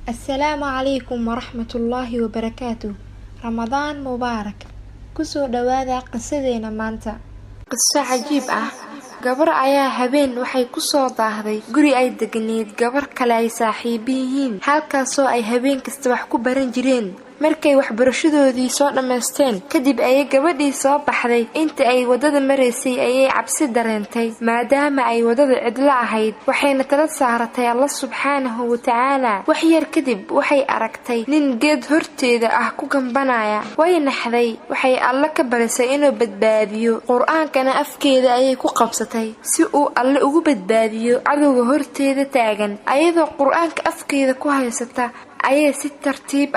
السلام عليكم ورحمة الله وبركاته. رمضان مبارك. كسو دوادا قصدينا مانتا قصة عجيب gabar ayaa habeen waxay ku soo daahday guri ay degneed gabar kale ay saaxiibihiin halkaasoo ay habeen kasta wax ku baran jireen markay waxbarashadoodii soo dhameysteen kadib ay gabadhii soo baxday inta ay wadada mareysay ayay cabsi dareentay maadaama ay wadada cidla ahayd waxayna tala saaratay Allah subhanahu wa ta'ala wax yar kadib waxay aragtay nin geed horteeda ku gambanaya way naxday waxay Allah ka barisay inuu badbaadiyo quraankana afkeeda ayay ku qabsatay si uu Alle ugu badbaadiyo cadowga horteeda taagan ayadoo quraanka afkeeda ku haysata ayay si tartiib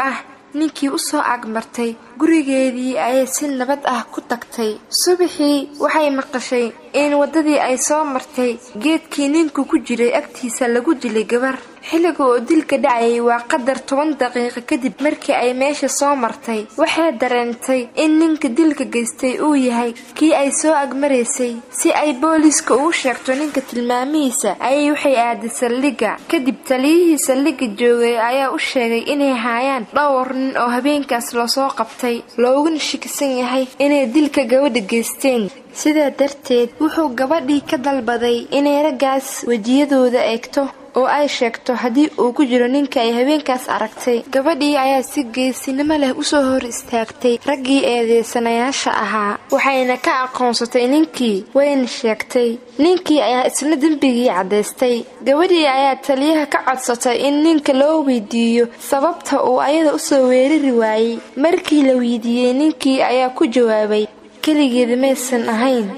ninkii u soo agmartay gurigeedii ay si nabad ku tagtay subaxii waxay maqashay in wadadii ay soo martay geedkii ninku ku jiray agtiisa lagu dilay gabar xilliga oo dilka dhacay waa qadar 10 daqiiqo kadib markii ay meesha soo martay waxay dareentay in ninka dilka geystay uu yahay kii ay soo agmareysay si ay booliska u sheegto ninka tilmaamihiisa ay waxay aaday saldhigga kadib taliyihii saldhigga joogay ayaa u sheegay inay hayaan dhowr nin oo habeenkaas la soo qabtay looguna shakisan yahay inay dilka gabadha geysteen sida darteed wuxuu gabadhii ka dalbaday inay ragaas wajiyadooda eegto oo ay sheegto hadii uu ku jiro ninka ay habeenkaas aragtay gabadhii ayaa si geesinimo leh u soo hor istaagtay raggii eedeysanayaasha ahaa waxayna ka aqoonsatay ninkii wayna sheegtay ninkii ayaa isla dambigii cadeystay gabadhii ayaa taliyaha ka codsatay in ninka loo weydiiyo sababta uu ayada u soo weerari waayay markii la weydiiyay ninkii ayaa ku jawaabay kaligeed maysan ahayn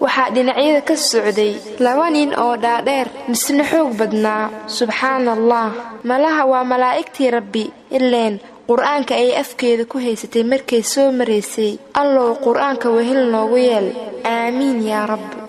waxaa dhinacyada ka socday 2 nin oo dhaadheer misna xoog badnaa subhanallah malaha waa malaa'iktii rabbi ileen quraanka ay afkeeda ku haysatay markay soo mareysay Allah quraanka wehel noogu yeel aamiin ya rabbi